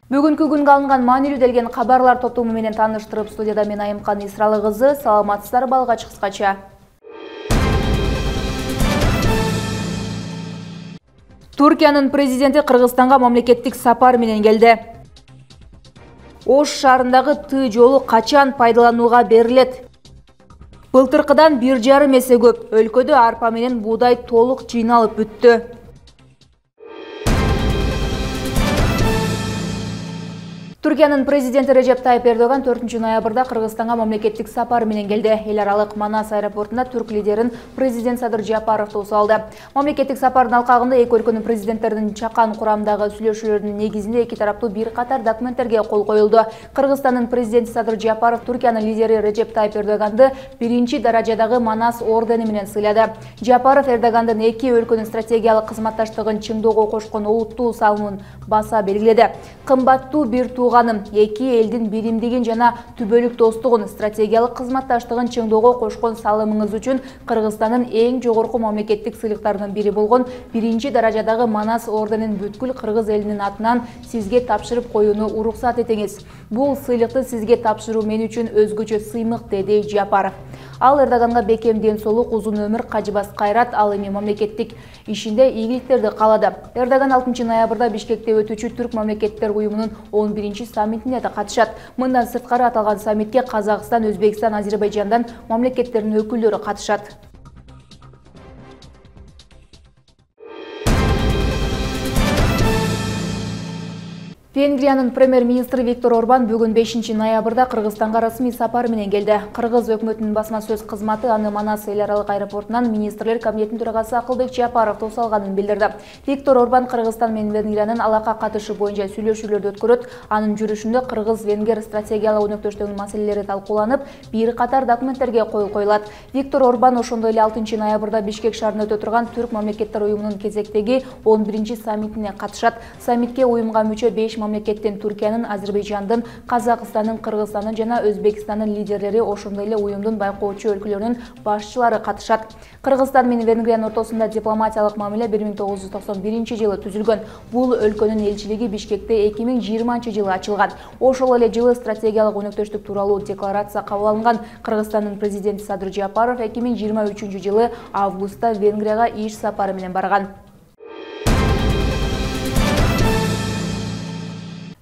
Бүгүнкү күнгө алынган маанилүү делген кабарлар топтому менен тааныштырып, студияда мен Айымкан Исралы кызы. Саламатсыздарбы, алгач кыскача. Түркиянын президенти Кыргызстанга мамлекеттик сапар менен келди. Ош шаарындагы Т жолу качан пайдаланууга берилет? Былтыркыдан 1,5 эсе көп. Өлкөдө арпа менен буудай толук жыйналып бүттү. Түркиянын президенти Режеп Тайып Эрдоган 4 ноябрда Кыргызстанга мамлекеттик сапар менен келди. Эл аралык Манас аэропортунда түрк лидерин президент Садыр Жапаров тосуп алды. Мамлекеттик сапардын алкагында эки өлкөнүн президенттеринин чакан курамдагы сүйлөшүүлөрүнүн негизинде эки тараптуу бир катар документтерге кол коюлду. Кыргызстандын президенти Садыр Жапаров Түркиянын лидери Режеп Тайып Эрдоганды биринчи даражадагы Манас ордени менен сыйлады. Жапаров Эрдогандын эки өлкөнүн стратегиялык кызматташтыгын чыңдоого кошкон олуттуу салымын баса белгиледи. Кымбаттуу бир тууганым, эки элдин биримдигин жана түбөлүк достугун, стратегиялык кызматташтыгын чыңдоого кошкон салымыңыз үчүн Кыргызстандын эң жогорку мамлекеттик сыйлыктарынын бири болгон биринчи даражадагы Манас орденин бүткүл кыргыз элинин атынан сизге тапшырып коюуну уруксат этиңиз. Бул сыйлыкты сизге тапшыруу мен үчүн өзгөчө сыймык, деди Жапаров. Ал Эрдоганга бекем ден соолук, узун өмүр, кажыбас кайрат, ал эми мамлекеттик ишинде ийгиликтерди каалады. Эрдоган 6 ноябрда Бишкекте өтүүчү Түрк мамлекеттер уюмунун 11-чи саммитине да катышат. Мындан сырткары аталган саммитке Казакстан, Өзбекстан, Азербайжандан мамлекеттердин өкүлдөрү катышат. Венгриянын премьер-министри Виктор Орбан бүгүн 5 ноябрда Кыргызстанга расмий сапар менен келди. Кыргыз өкмөтүнүн басма сөз кызматы аны Манас эл аралык аэропортунан министрлер кабинетинин төрагасы Акылбек Жапаров тосуп алганын билдирди. Виктор Орбан Кыргызстан менен Венгриянын алака катышы боюнча сүйлөшүүлөрдү өткөрөт. Анын жүрүшүндө Кыргыз-Венгер стратегиялык өнөктөштүгүнүн маселелери талкууланып, бир катар документтерге кол коюлат. Виктор Орбан ошондой эле 6 ноябрда Бишкек шаарында өтө турган Түрк мамлекеттер уюмунун кезектеги 11-чи саммитине катышат. Саммитке уюмга мүчө 5 мамлекеттен Түркиянын, Азербайжандын, Казакстандын, Кыргызстандын жана Өзбекстандын лидерлери, ошондой эле уюмдун байкоочу өлкөлөрүнүн башчылары катышат. Кыргызстан менен Венгриянын ортосунда дипломатиялык мамиле 1991-жылы түзүлгөн. Бул өлкөнүн элчилиги Бишкекте 2020-жылы ачылган. Ошол эле жылы стратегиялык өнөктөштүк тууралуу декларация кабыл алынган. Кыргызстандын президенти Садыр Жапаров 2023-жылы августта Венгрияга иш сапары менен барган.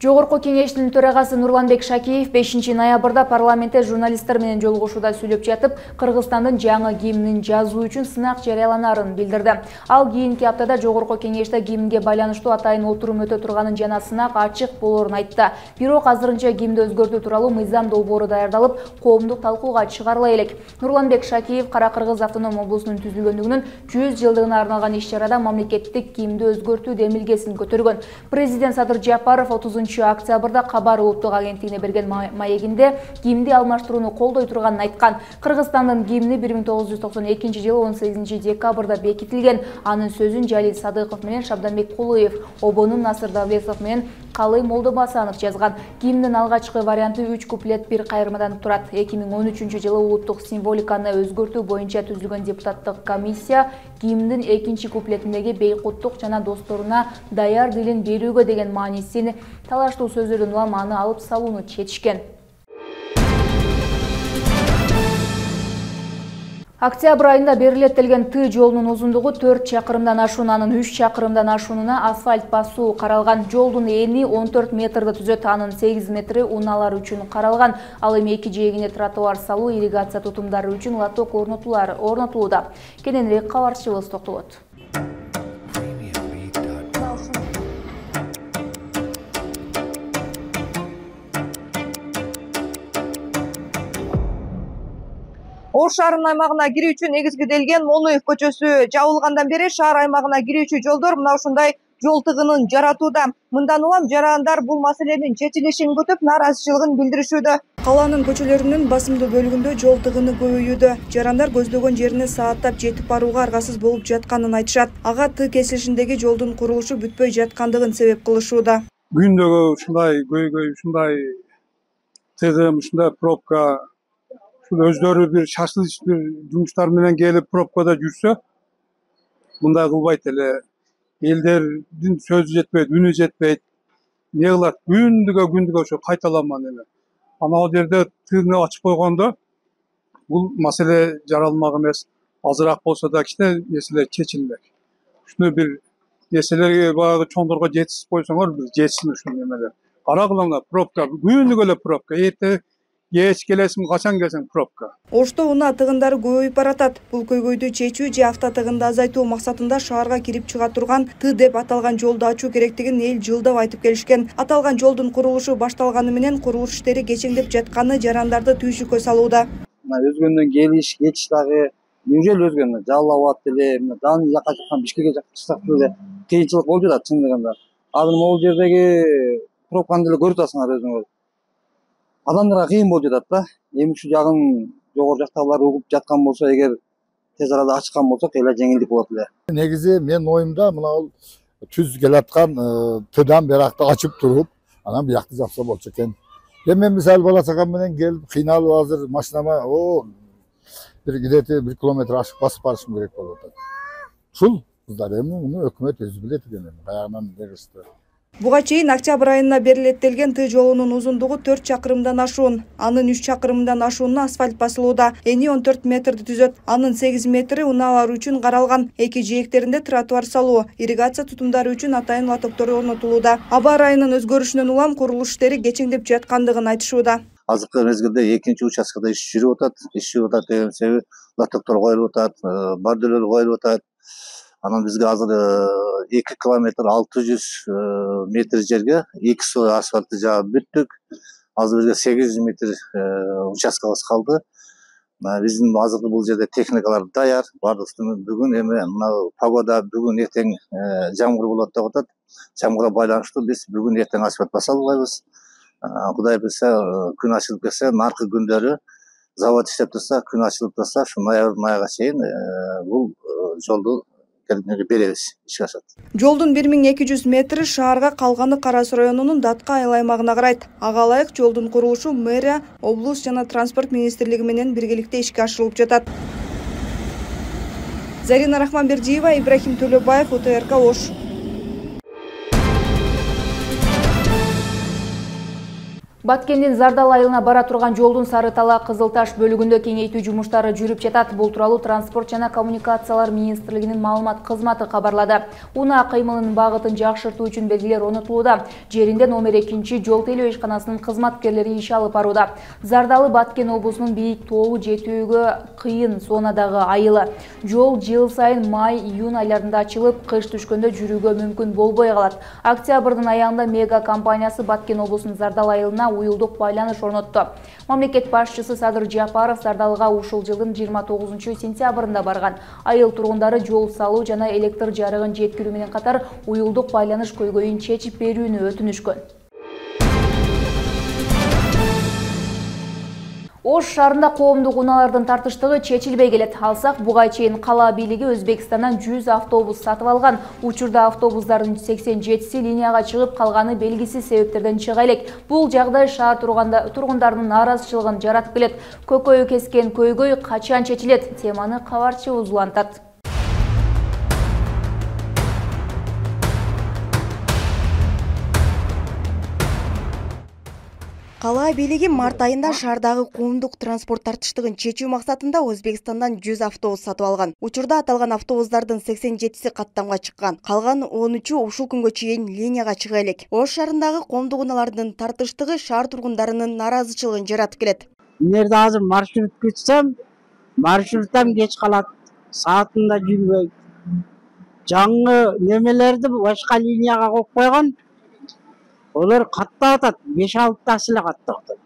Жогорку кеңештин төрагасы Нурланбек Шакиев 5 ноябрда парламентте журналисттер менен жолугушууда сүйлөп жатып, Кыргызстандын жаңы гимнин жазуу үчүн сынак жарыяланарын билдирди. Ал кийинки аптада жогорку кеңеште гимнге байланыштуу атайын отурум өтө турганын жана сынак ачык болорун айтты. Бирок азырынча гимнди өзгөртүү тууралуу мыйзам долбоору даярдалып, коомдук талкууга чыгарыла элек. Нурланбек Шакиев Кара-Кыргыз автоном облусунун түзүлгөндүгүнүн 100 жылдыгына арналган иш-чарада мамлекеттик гимнди өзгөртүү демилгесин көтөргөн. Президент Садыр Жапаров 30 октябрда Кабар улуттук агенттигине берген маегинде гимнди алмаштырууну колдой турганын айткан. Кыргызстандын гимни 1992-жылы 18 декабрда бекитилген. Анын сөзүн Жалил Садыков менен Шабданбек Кулуев, Обонун Насыр Давлетов менен Калый Молдобасанов жазган. Гимндин алгачкы варианты 3 куплет, 1 кайрымадан турат. 2013-жылы улуттук символиканы өзгөртүү боюнча түзүлгөн депутаттык комиссия гимндин 2 куплетиндеги бейкуттук жана досторуна даяр дилин берүүгө деген маанисин, талаштуу сөздөрдөн улам аны алып салууну чечишкен. Октябрь айында берилеттелген Т жолунун узундугу 4 чакырымдан ашуун, анын 3 чакырымдан ашуунуна асфальт басуу каралган. Жолдун эни 14 метрди түзөт, анын 8 метри унаалар үчүн каралган. Ал эми эки жээгине тротуар салуу, ирригация тутумдары үчүн лоток орнотулууда. Кененирээк кабарчыбыз токтолот. Ош шаарынын аймагына кирүү үчүн негизгиделген Монуев көчөсү жабылгандан бери шаар аймагына кирүүчү жолдор мына ушундай жол тыгынын жаратууда. Мындан улам жарандар бул маселенин чечилишин күтүп, нааразычылыгын билдиришүүдө. Калаанын көчөлөрүнүн басымдуу бөлүгүндө жол тыгыны көбөйүүдө. Жарандар көздөгөн жерине сааттап жетип барууга аргасыз болуп жатканын айтышат. Ага Т кесилишиндеги жолдун курулушу бүтпөй жаткандыгын себеп кылышууда. Күндөгү ушундай көйгөй, ушундай тыгын, ушундай пробка, өздөрү бир шашылыш бир жумуштар менен келип пробкада жүрсө, мындай кылбайт эле. Элдердин сөзү жетпейт, үнү жетпейт. не кылат күндүгө ошо кайталаман эме. Ana o жерде тыгны ачып койгондо бул маселе жаралмак эмес. Азыраак болсо да кичине нерселер чечилмек. Ушуну бир нерселерге баягы чоңдорго жеткизип койсоңор бир жетсин ушул немелер. Карагылаңар пробка, күндүгө эле пробка. Эрте кеч келесиң, качан келсең пробка. Ошто унаа тыгындары көбөйүп баратат. Бул көйгөйдү чечүү же автотыгынды азайтуу максатында шаарга кирип чыга турган Т деп аталган жолду ачуу керектигин эл жылдап айтып келишкен. Аталган жолдун курулушу башталганы менен курулуш иштери кечеңдеп жатканы жарандарды түйшүккө салууда. Өзгөндөн келиш, кетиш дагы неужели өзгөн жалалап деле, даны жака чыккан Бишкекке чыксак деле кыйынчылык болуп жатат чындыгында. Азыр могул жердеги пробканы деле көрүп атасыңар өзүңөр. Адамдарга кыйын болуп жатат да. Эми ушу жагын жогору жактагылар угуп жаткан болсо, эгер тез арада ачкан болсок, эла жеңилдик болот эле. Негизи мен оюмда мына түз келаткан Тдан биракты ачып туруп, анан биякты жапса болчу экен. Эми мисалы бала чагам менен келип кыйналып азыр машинама бир где-то 1 километр ашык басып барышым керек болуп атат. Ушул кыздар эми муну өкмөт өзү билет экен, каягынан дегишти. Буга чейин октябрь айына берилеттелген Т жолунун узундугу 4 чакырымдан ашуун, анын 3 чакырымдан ашууна асфальт басылууда. Эни 14 метрди түзөт, анын 8 метри унаалар үчүн каралган. Эки жээктеринде тротуар салуу, ирригация тутумдары үчүн атайын лотоктор орнотулууда. Аба ырайынын өзгөрүшүнөн улам курулуш иштери кечеңдеп жаткандыгын айтышууда. Азыркы мезгилде экинчи участкада иш жүрүп атат. Иш жүрүп атат деген себеби лотоктор коюлуп атат, бордюрлөр коюлуп атат. Анан бизге азыр 2 километр 600 метр жерге 2 сой асфальтты жаап бүттүк. Азыр бизге 800 метр участкабыз калды. Биздин азыркы бул жерде техникалар даяр. Бардыгы бүгүн эми мына погода бүгүн эртең жамгыр болот деп атат. Жамгырга байланыштуу биз бүгүн эртең асфальт баса албайбыз. Кудай билсе, күн ачылып кетсе, наркы күндөрү завод иштеп турса, күн ачылып турса, ушу ноябрдын айга чейин бул жолду беребиз, ишке ашат. Жолдун 1200 метри шаарга, калганы Карас районунун Датка айыл аймагына карайт. Ага ылайык жолдун курулушу мэрия, облус жана транспорт министрлиги менен биргеликте ишке ашырылып жатат. Зарина Рахманбердиева, Ибрахим Төлөбаев, УТРК Ош. Баткендин Зардал айылына бара турган жолдун Сары Тала Кызыл Таш бөлүгүндө кеңейтүү жумуштары жүрүп жатат. Бул тууралуу Транспорт жана коммуникациялар министрлигинин маалымат кызматы кабарлады. Унаа кыймылынын багытын жакшыртуу үчүн белгилер орнотулууда. Жеринде номер 2 жол тейлөө ишканасынын кызматкерлери иш алып барууда. Зардалы Баткен облусунун бийик тоолу жетүүгө кыйын сонадагы айылы. Жол жыл сайын май-июнь айларында ачылып, кыш түшкөндө жүрүүгө мүмкүн болбой калат. Октябрдын аягында мега компаниясы Баткен облусунун Зардал айылына уюлдук байланыш орнотту. Мамлекет башчысы Садыр Жапаров Зардалга ушул жылдын 29 сентябрында барган. Айыл тургундары жол салуу жана электр жарыгын жеткирүү менен катар уюлдук байланыш көйгөйүн чечип берүүнү өтүнүшкөн. Ош шаарында коомдук унаалардын тартыштыгы чечилбей келет. Алсак, буга чейин кала бийлиги Өзбекстандан 100 автобус сатып алган. Учурда автобустардын 87си линияга чыгып, калганы белгисиз себептерден чыга элек. Бул жагдай шаар тургундарынын нааразычылыгын жаратып келет. Көкөйү кескен көйгөй качан чечилет? Теманы кабарчыбыз улантат. Кала бийлиги март айында шаардагы коомдук транспорт тартыштыгын чечүү максатында Өзбекстандан 100 автобус сатып алган. Учурда аталган автобустардын 87си каттамга чыккан. Калган 13-ü ушул күнгө чейин линияга чыга элек. Ош шаарындагы коомдук унаалардын тартыштыгы шаар тургундарынын нааразычылыгын жаратып келет. Эмнерде азыр маршрут күтсөм, маршруттан кеч калат, саатында жүрбөйт. Жаңы немелерди башка линияга коюп койгон. Олар каттап атат, 5-6тасы эле каттап атат.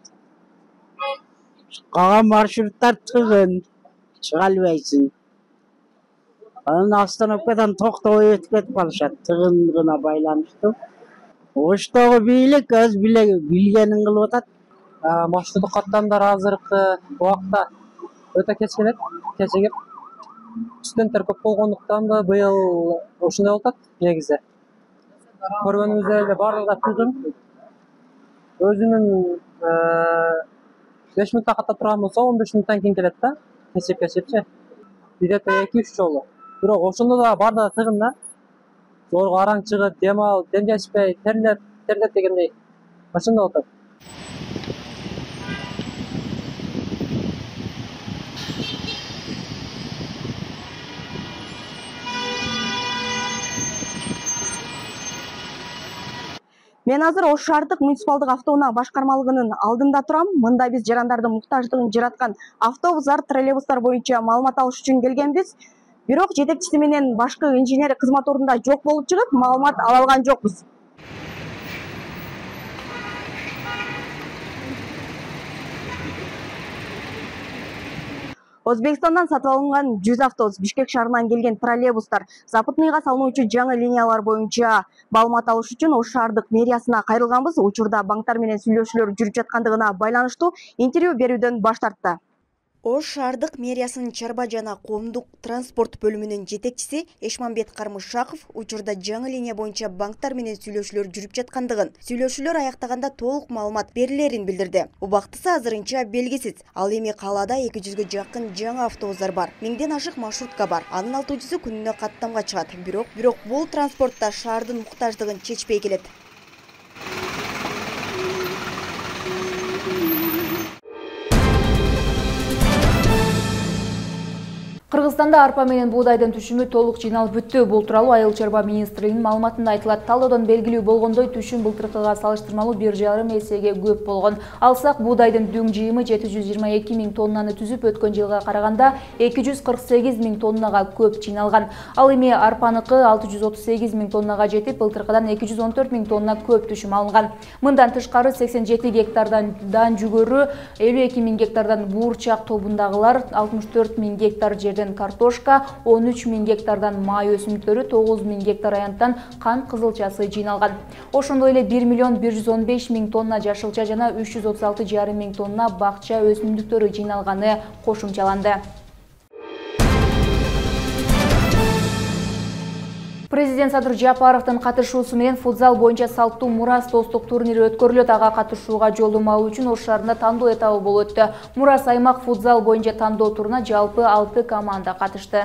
Калган маршруттар тыгын, чыга албайсың. Анан остановкадан токтобой өтүп кетип калышат, тыгындыгына байланыштуу. Оштогу бийлик өз билгенин кылып атат. Маршруттук каттамдар азыркы убакта өтө кеч келет, кечигип. Студенттер көп болгондуктан да быйыл ушундай болуп атат негизи. Көргөнүңүздөр эле бардыгы тыгын. Өзүнүн 5 мүнөттө каттап турган болсо 15 мүнөттөн кийин келет да. Кесип-кесипчи. Бирете 2-3 жолу. Бирок ошондо да бардыгы тыгын да. Жолго араң чыгып, дем жетишпей, терлеп, тердет дегендей ошондой болуп атат. Мен азыр Ош шаардык муниципалдык автоунаа башкармалыгынын алдында турам. Мында биз жарандардын муктаждыгын жараткан автобустар, троллейбустар боюнча маалымат алыш үчүн келгенбиз. Бирок жетекчиси менен башкы инженер кызмат ордунда жок болуп чыгып, маалымат ала алган жокпуз. Өзбекстандан сатып алынган 100 автобус, Бишкек шаарынан келген троллейбустар, запытныйга салынуучу жаңы линиялар боюнча маалымат алыш үчүн Ош шаардык мэриясына кайрылганбыз. Учурда банктар менен сүйлөшүүлөр жүрүп жаткандыгына байланыштуу интервью берүүдөн баш тартты. Ош шаардык мэриясынын чарба жана коомдук транспорт бөлүмүнүн жетекчиси Эшманбет Кармышаков учурда жаңы линия боюнча банктар менен сүйлөшүүлөр жүрүп жаткандыгын, сүйлөшүүлөр аяктаганда толук маалымат берилерин билдирди. Убактысы азырынча белгисиз. Ал эми каалада 200гө жакын жаңы автобустар бар. 1000ден ашык маршрутка бар. Анын алtuuчусу күнүнө каттамга чыгат. Бирок бул транспортта шаардын муктаждыгын чечпей келет. Кыргызстанда арпа менен буудайдын түшүмү толук жыйналып бүттү. Бул тууралуу Айыл чарба министрлигинин маалыматында айтылат. Талоодон белгилүү болгондой, түшүм былтыркыга салыштырмалуу 1,5 эсеге көп болгон. Алсак, буудайдын дүң жыйымы 722 000 тоннаны түзүп, өткөн жылга караганда 248 000 тоннага көп жыйналган. Ал эми арпаныкы 638 000 тоннага жетип, былтыркыдан 214 000 тонна көп түшүм алынган. Мындан тышкары 87 гектардан жүгөрү, 52 000 гектардан буурчак тобундагылар, 64 000 гектар жерден картошка, 13 000 гектардан май өсүмдүктөрү, 9 000 гектар аянттан кант кызылчасы жыйналган. Ошондой эле 1 115 000 тонна жашылча жана 336,5 000 тонна бакча өсүмдүктөрү жыйналганы кошумчаланды. Президент Садыр Жапаровдун катышуусу менен футзал боюнча салттуу Мурас достук турнири өткөрүлөт. Ага катышууга жолдомо алуу үчүн Ош шаарында тандоо этабы болуп өттү. Мурас аймак футзал боюнча тандоо туруна жалпы 6 команда катышты.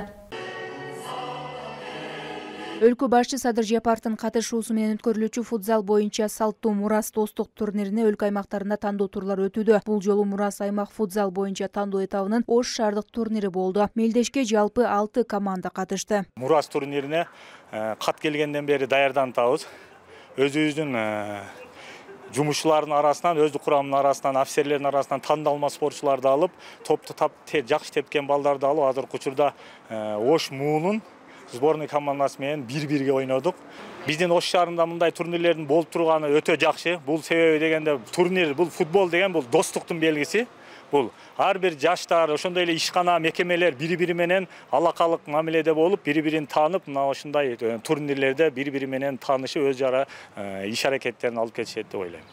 Өлкө башчы Садыр Жапаровдун катышуусу менен өткөрүлүүчү футзал боюнча салттуу Мурас достук турнирине өлкө аймактарында тандоо турлар өтүүдө. Бул жолу Мурас аймак футзал боюнча тандоо этабынын Ош шаардык турнири болду. Мелдешке жалпы 6 команда катышты. Мурас турнирине кат келгенден бери даярданып атабыз. Өзүбүздүн жумушчулардын арасынан, өздүк курамынын арасынан, офицерлердин арасынан тандалма спортчуларды алып, топту жакшы тепкен балдарды алып, азыркы учурда Ош муунун сборный командасы менен 1-1 ойнодук. Биздин Ош шаарында мындай турнирлердин болуп турганы өтө жакшы. Бул себеби дегенде турнир, бул футбол деген бул достуктун белгиси. Бул ар бир жаштар, ошондой эле ишкана, мекемелер бири-бири менен алакалык мамиледе болуп, бири-бирин таанып, мына ошондой турнирлерде бири-бири менен таанышып, өз жара иш аракеттерин алып кетишет деп ойлойм.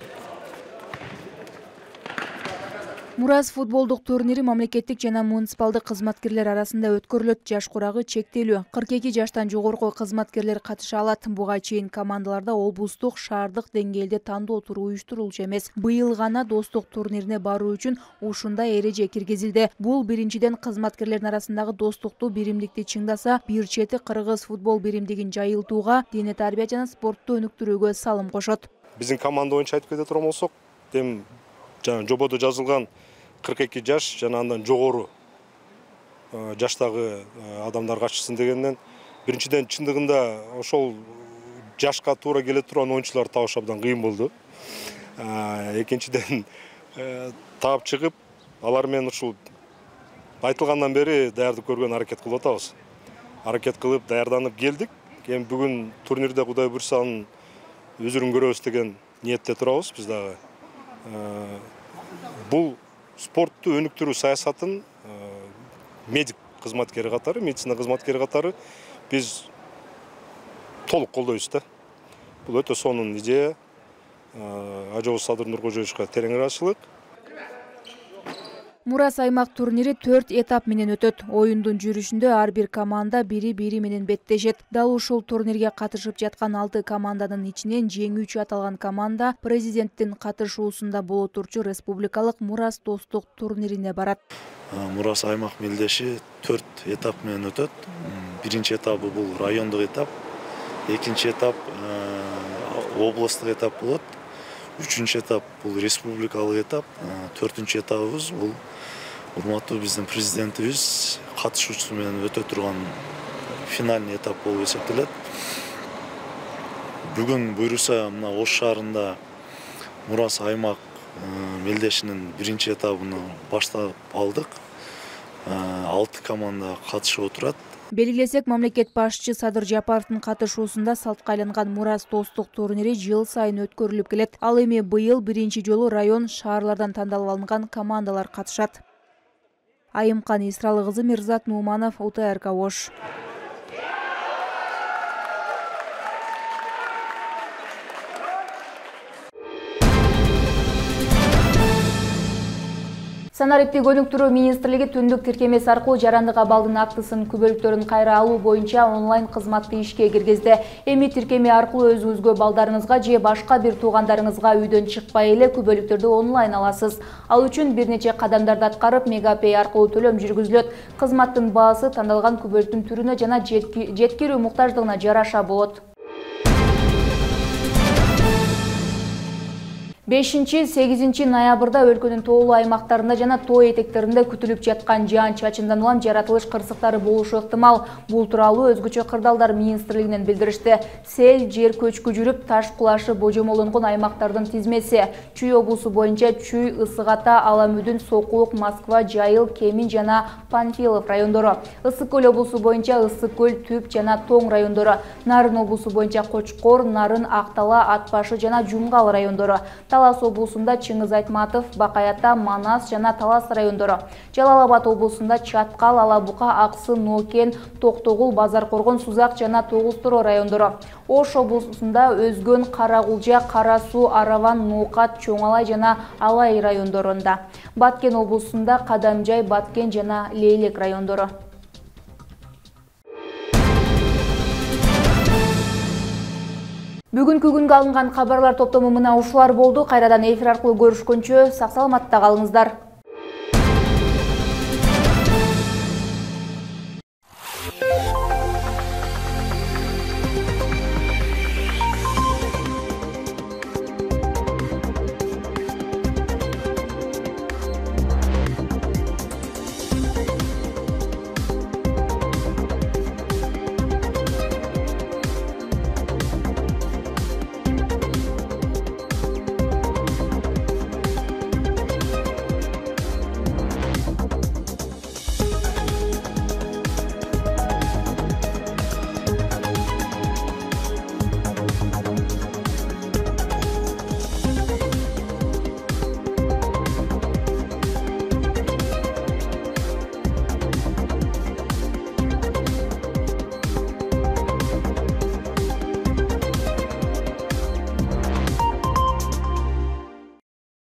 Мурас футболдук турнири мамлекеттик жана муниципалдык кызматкерлер арасында өткөрүлөт. Жаш курагы чектелүү. 42 жаштан жогорку кызматкерлер катыша алат. Буга чейин командаларда облустук, шаардык деңгээлде тандоо туру уюштурулчу эмес. Быйыл гана достук турнирине баруу үчүн ушундай эреже киргизилди. Бул биринчиден кызматкерлердин арасындагы достукту, биримдикти чыңдаса, бир чети кыргыз футбол биримдигин жайылтууга, дене тарбия жана спортту өнүктүрүүгө салым кошот. Биздин команда боюнча айтып кете турган болсок, жободо жазылган 42 жаш жана андан жогору жаштагы адамдар катышсын дегенден, биринчиден чындыгында ошол жашка туура келе турган оюнчуларды табыш абдан кыйын болду. Экинчиден таап чыгып, алар менен ушул айтылгандан бери даярдык көргөн аракет кылып атабыз. Аракет кылып даярданып келдик. Эми бүгүн турнирде Кудай буйрса анын өзүрүн көрөбүз деген ниетте турабыз биз дагы. Бул спортту өнүктүрүү саясатын медик кызматкери катары, медицина кызматкери катары биз толук колдойбуз да. Бул өтө сонун идея. Ажообуз Садыр Нуркожоевичке терең ыраазычылык. Мурас аймак турнири 4 этап менен өтөт. Оюндун жүрүшүндө ар бир команда бири-бири менен беттешет. Дал ушул турнирге катышып жаткан 6 команданын ичинен жеңүүчү аталган команда президенттин катышуусунда боло турчу республикалык Мурас достук турнирине барат. Мурас аймак мелдеши 4 этап менен өтөт. Биринчи этабы бул райондук этап. Экинчи этап областық этап болады. 3-ші этап бұл республикалық этап. 4-ші этабыбыз бұл урматтуу биздин президентибиз катышуучусу менен өтө турган финальный этап болуп эсептелет. Бүгүн буйруса мына Ош шаарында Мурас аймак мелдешинин 1-ші этабын баштап алдык. 6 команда катышып отурат. Белгилесек, мамлекет башчы Садыр Жапаровдун катышуусунда салтка айланган Мурас достук турнири жыл сайын өткөрүлүп келет. Ал эми быйыл 1-ші жолу район шаарлардан тандалып алынган командалар катышат. Айымкан Исралы кызы, Мирзат Нуманов, УТРК Ош. Санариптик өнүктүрүү министрлиги түндүк тиркемеси аркылуу жарандык абалдын актысын күбөлүктөрүн кайра алуу боюнча онлайн кызматты ишке киргизди. Эми тиркеме аркылуу өзүңүзгө, балдарыңызга же башка бир туугандарыңызга үйдөн чыкпай эле күбөлүктөрдү онлайн аласыз. Ал үчүн бир нече кадамдарды аткарып, Мегапей аркылуу төлөм жүргүзүлөт. Кызматтын баасы тандалган күбөлүктүн түрүнө жана жеткирүү муктаждыгына жараша болот. 5-8 ноябрда өлкөнүн тоолуу аймактарында жана тоо этектеринде күтүлүп жаткан жаан-чачындан улам жаратылыш кырсыктары болушу ыктымал. Бул тууралуу өзгөчө кырдаалдар министрлигинен билдиришти. Сел, жер көчкү жүрүп, таш кулашы божомолонгон аймактардын тизмеси: Чүй облусу боюнча Чүй, Ысык Ата, Аламүдүн, Сокулук, Москва, Жайыл, Кемин жана Панфилов райондору. Ысык Көл облусу боюнча Ысык Көл, Түп жана Тоң райондору. Нарын облусу боюнча Кочкор, Нарын, Актала, Атбашы жана Жумгал райондору. Талас облусунда Чыңгыз Айтматов, Бакаята, Манас жана Талас райондору. Жалал Абад облусунда Чаткал, Алабука, Аксы, Нокен, Токтогул, Базаркоргон, Сузак жана Тогуз-Туроо райондору. Ош облусунда Өзгөн, Карагулжа, Кара Суу, Араван, Ноокат, Чоңалай жана Алай райондорунда. Баткен облусунда Кадамжай, Баткен жана Лейлек райондору. Бүгүнкү күнгө алынган кабарлар топтому мына ушулар болду. Кайрадан эфир аркылуу көрүшкөнчө сак саламатта калыңыздар.